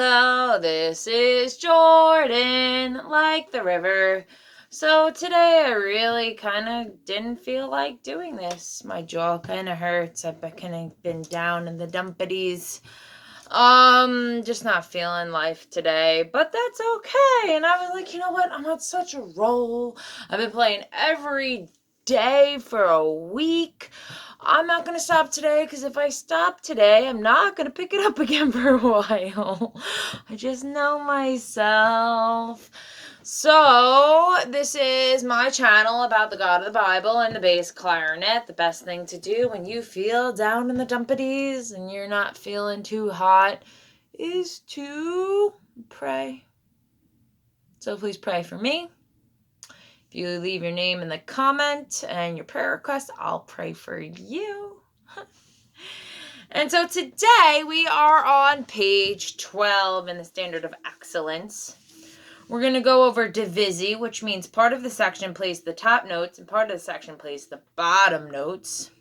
Hello, this is Jordan, like the river. So today I really kind of didn't feel like doing this. My jaw kind of hurts. I've kind of been down in the dumpities. Just not feeling life today, but that's okay. And I was like, you know what? I'm on such a roll. I've been playing every day for a week. I'm not going to stop today because if I stop today, I'm not going to pick it up again for a while. I just know myself. So, this is my channel about the God of the Bible and the bass clarinet. The best thing to do when you feel down in the dumpities and you're not feeling too hot is to pray. So please pray for me. If you leave your name in the comment and your prayer request, I'll pray for you. And so today we are on page 12 in the Standard of Excellence. We're going to go over divisi, which means part of the section plays the top notes and part of the section plays the bottom notes.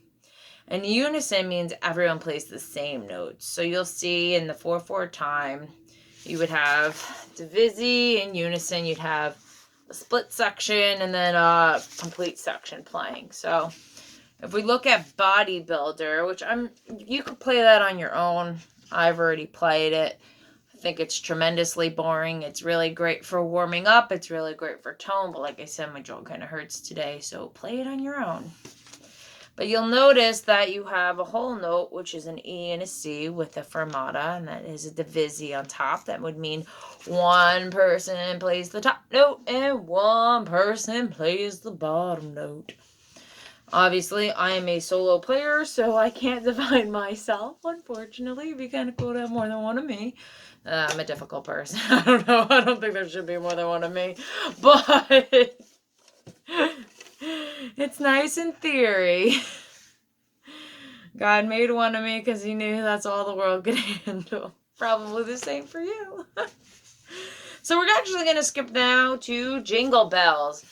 And unison means everyone plays the same notes. So you'll see in the 4/4 time, you would have divisi. In unison, you'd have a split section and then a complete section playing. So if we look at bodybuilder, which you could play that on your own. I've already played it. I think it's tremendously boring. It's really great for warming up. It's really great for tone. But like I said, my jaw kind of hurts today. So play it on your own. But you'll notice that you have a whole note, which is an E and a C with a fermata, and that is a divisi on top. That would mean one person plays the top note and one person plays the bottom note. Obviously, I am a solo player, so I can't divide myself, unfortunately. It'd be kind of cool to have more than one of me. I'm a difficult person. I don't know. I don't think there should be more than one of me. But it's nice in theory. God made one of me because he knew that's all the world could handle. Probably the same for you. So we're actually going to skip now to Jingle Bells.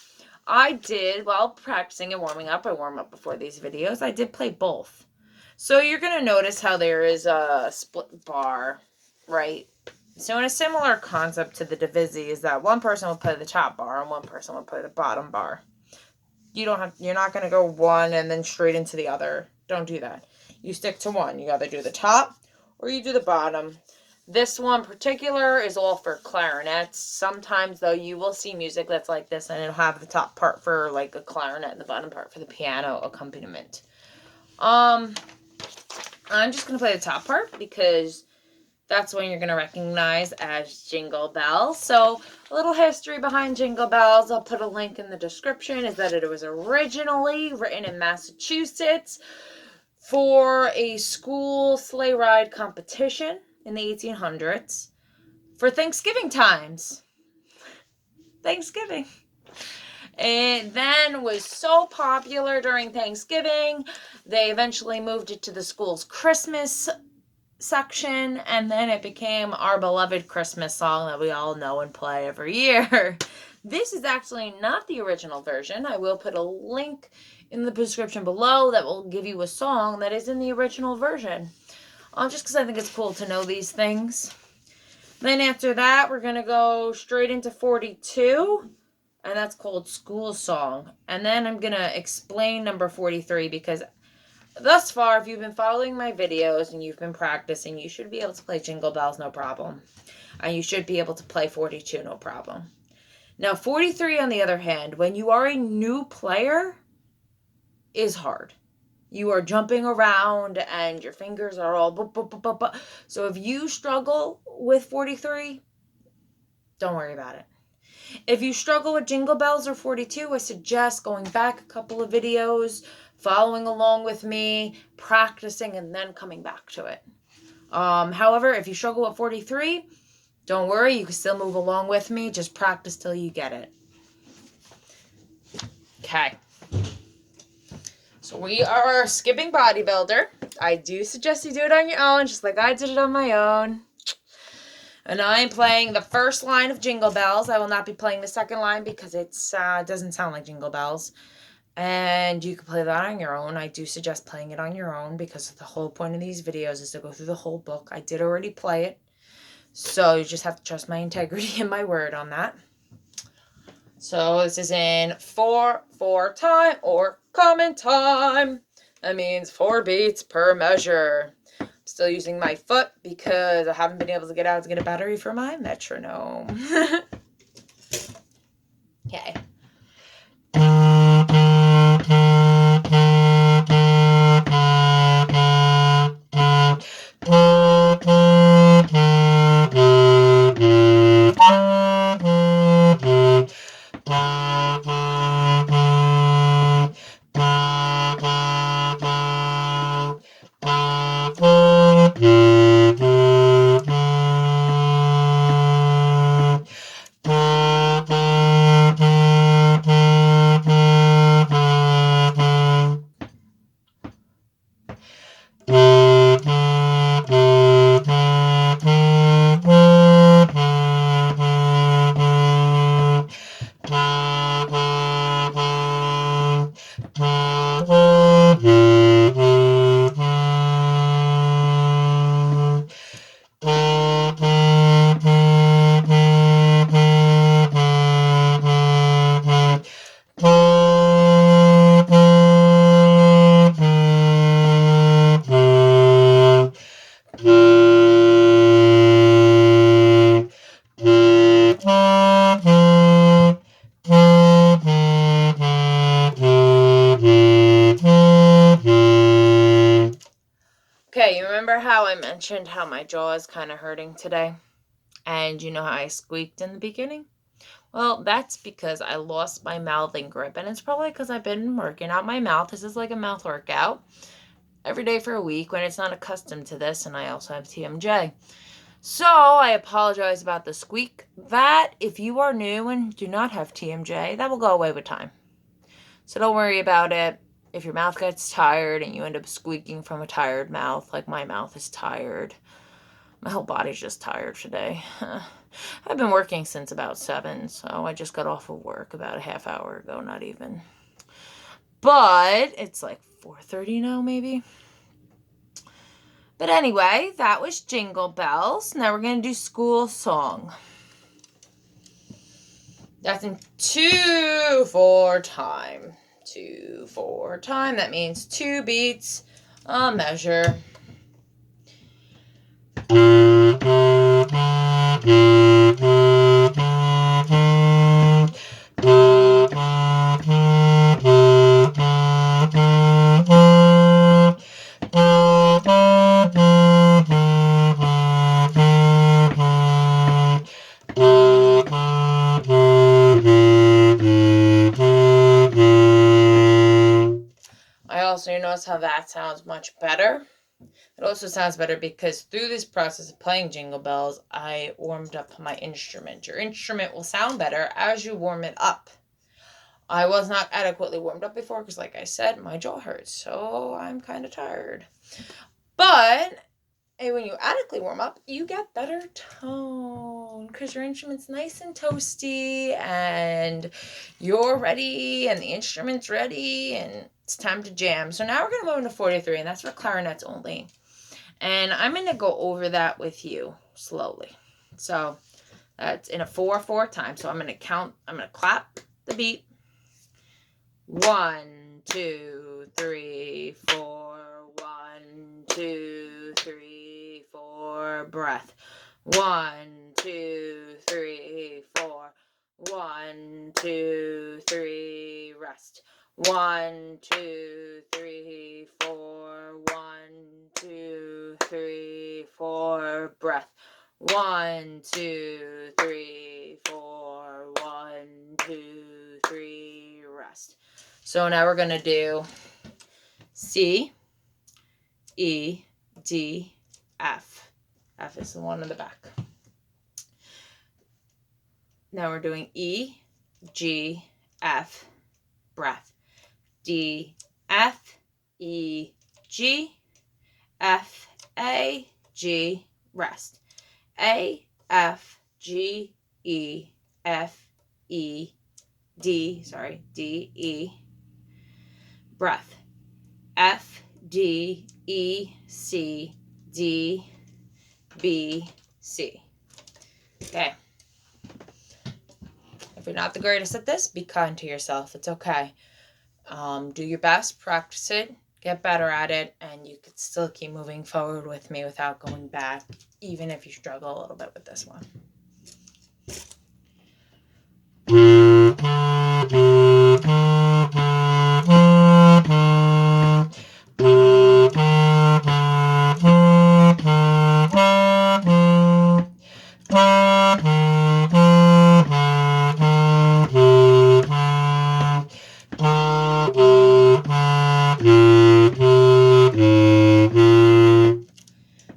I did, while practicing and warming up, I warm up before these videos, I did play both. So you're going to notice how there is a split bar, right? So in a similar concept to the divisi is that one person will play the top bar and one person will play the bottom bar. You're not going to go one and then straight into the other. Don't do that. You stick to one. You either do the top or you do the bottom. This one particular is all for clarinets. Sometimes, though, you will see music that's like this, and it'll have the top part for, like, a clarinet and the bottom part for the piano accompaniment. I'm just going to play the top part because that's when you're going to recognize as Jingle Bells. So, a little history behind Jingle Bells. I'll put a link in the description. Is that it was originally written in Massachusetts for a school sleigh ride competition in the 1800s for Thanksgiving times. Thanksgiving. It then was so popular during Thanksgiving, they eventually moved it to the school's Christmas section, and then it became our beloved Christmas song that we all know and play every year. This is actually not the original version. I will put a link in the description below that will give you a song that is in the original version. Just because I think it's cool to know these things. Then after that, we're going to go straight into 42, and that's called School Song. And then I'm going to explain number 43 because thus far, if you've been following my videos and you've been practicing, you should be able to play Jingle Bells no problem. And you should be able to play 42 no problem. Now, 43, on the other hand, when you are a new player, is hard. You are jumping around and your fingers are all... So if you struggle with 43, don't worry about it. If you struggle with Jingle Bells or 42, I suggest going back a couple of videos, following along with me, practicing, and then coming back to it. However, if you struggle with 43, don't worry. You can still move along with me. Just practice till you get it. Okay. So we are skipping bodybuilder. I do suggest you do it on your own, just like I did it on my own. And I am playing the first line of Jingle Bells. I will not be playing the second line because it doesn't sound like Jingle Bells. And you can play that on your own. I do suggest playing it on your own because the whole point of these videos is to go through the whole book. I did already play it. So you just have to trust my integrity and my word on that. So this is in 4/4 time or common time. That means 4 beats per measure. I'm still using my foot because I haven't been able to get out to get a battery for my metronome. Okay. Okay, you remember how I mentioned how my jaw is kind of hurting today? And you know how I squeaked in the beginning? Well, that's because I lost my mouthing grip, and it's probably because I've been working out my mouth. This is like a mouth workout every day for a week when it's not accustomed to this, and I also have TMJ. So I apologize about the squeak. That, if you are new and do not have TMJ, that will go away with time. So don't worry about it. If your mouth gets tired and you end up squeaking from a tired mouth, like my mouth is tired, my whole body's just tired today. I've been working since about 7, so I just got off of work about a half hour ago, not even. But it's like 4:30 now, maybe. But anyway, that was Jingle Bells. Now we're going to do school song. That's in 2/4 time. 2/4 time. That means 2 beats a measure. You notice how that sounds much better. It also sounds better because through this process of playing Jingle Bells, I warmed up my instrument. Your instrument will sound better as you warm it up. I was not adequately warmed up before because, like I said, my jaw hurts, so I'm kind of tired. But when you adequately warm up, you get better tone because your instrument's nice and toasty and you're ready and the instrument's ready and it's time to jam. So now we're going to move into 43, and that's for clarinets only. And I'm going to go over that with you slowly. So that's in a 4/4 time. So I'm going to count, I'm going to clap the beat. 1, 2, 3, 4. 1, 2, 3, 4. Breath. 1, 2, 3, 4. 1, 2, 3. Rest. 1, 2, 3, 4. 1, 2, 3, 4. Breath. 1, 2, 3, 4. 1, 2, 3. Rest. So now we're going to do C, E, D, F. F is the one in the back. Now we're doing E, G, F, breath. D, F, E, G, F, A, G, rest. A, F, G, E, F, E, D, D, E, breath. F, D, E, C, D, B, C. Okay. If you're not the greatest at this, be kind to yourself. It's okay. Do your best, practice it, get better at it, and you could still keep moving forward with me without going back, even if you struggle a little bit with this one.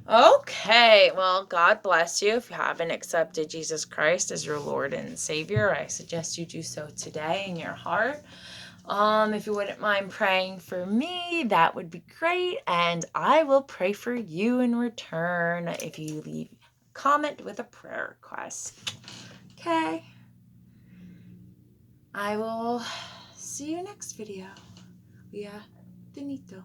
Okay, well, God bless you. If you haven't accepted Jesus Christ as your Lord and Savior, I suggest you do so today in your heart. If you wouldn't mind praying for me, that would be great, and I will pray for you in return if you leave a comment with a prayer request. Okay. I will see you next video. We are finito.